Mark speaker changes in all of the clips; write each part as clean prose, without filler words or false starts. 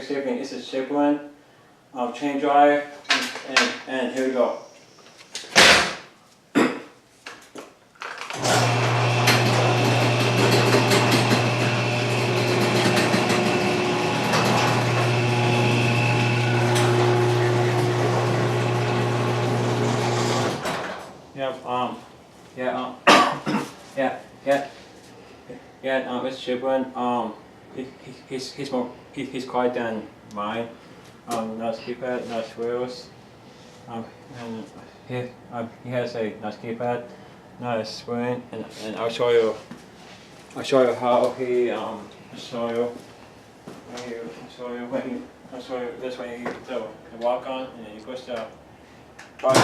Speaker 1: Thanksgiving. It's a chamberlain chain drive, and here we go. It's chamberlain. He's quiet than mine. Nice keypad, nice wheels. And he has a nice keypad, nice spring, and I'll show you how he I'll show you this way you can walk on, and then you push the button.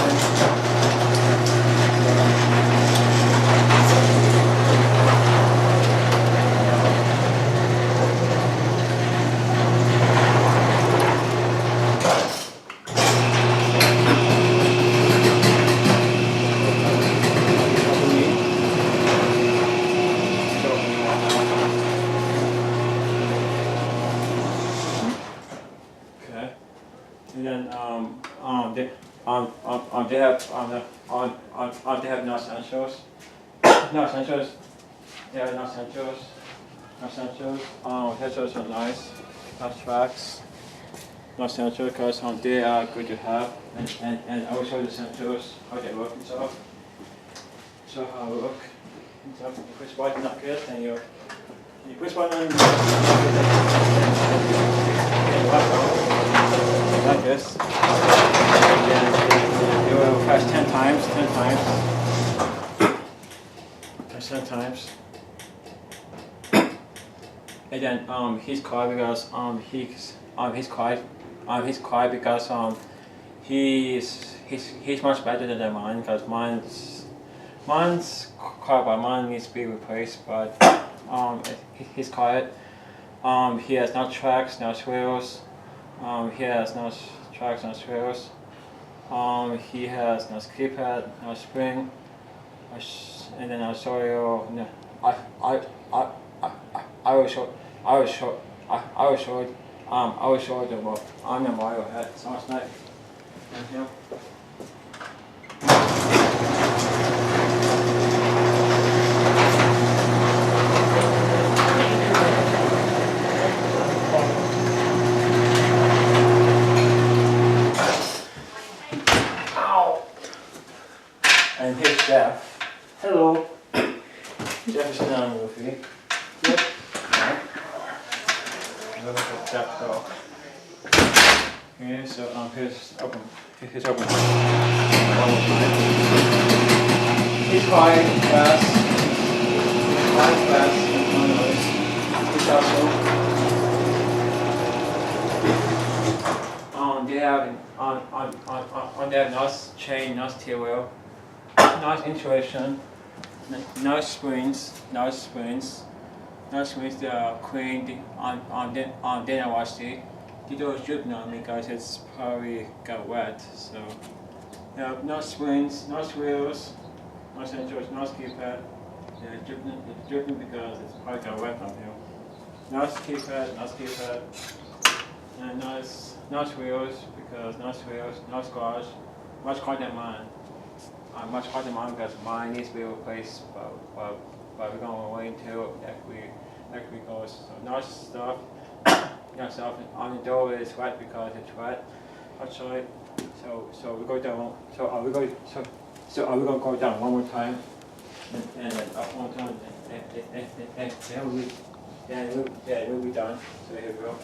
Speaker 1: And then they have no essentials. No essentials. Yeah, no essentials. No essentials. Essentials are nice. Nice tracks. No essentials because they are good to have. And I will show you the essentials, how they work and stuff. So how they work. And stuff. You push button like this, and you push button like this. And you will press 10 times, 10 times. Press 10 times. And then he's quiet because he's quiet because he's much better than mine because mine's quiet, but mine needs to be replaced. But he's quiet. He has no tracks, no wheels. He has no tracks, no wheels. He has no keypad, no spring. And then I'll show you. I will show you on the Mario head. Sounds nice. Thank you. And here's Jeff. Hello. Jeff is sitting on the movie. Yep. Look at Jeff dog. Okay, so here's open. Here's open. One more time. He's quiet, fast. Quiet, fast, and no noise. He's also. They have nice chain, nice tail wheel. Nice insulation, nice springs. They are clean on dinner wash day. They don't dripping on me because it's probably got wet. So yeah, nice springs, nice wheels, nice insulation, nice keypad. Yeah, it's dripping because it's probably got wet on here. Nice keypad, and nice wheels because nice garage, much harder than mine. Much harder than mine because mine needs to be replaced, but we're going to wait until next week goes. So nice stuff. Nice stuff. On the door is wet because it's wet outside. So we go down. So are we going to go down one more time and then up one time and then we'll be done. So here we go.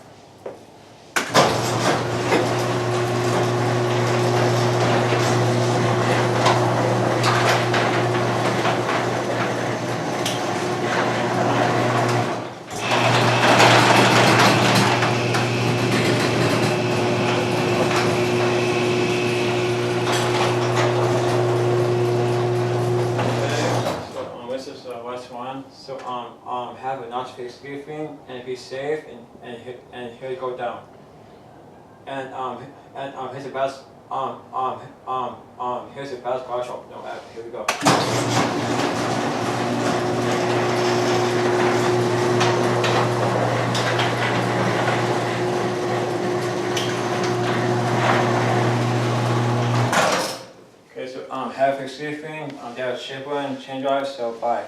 Speaker 1: So have a nice Thanksgiving and be safe and here you go down. And here's the best here's the best car shop. No, here we go. have a safe thing. That was Chamberlain, chain drive, so bye.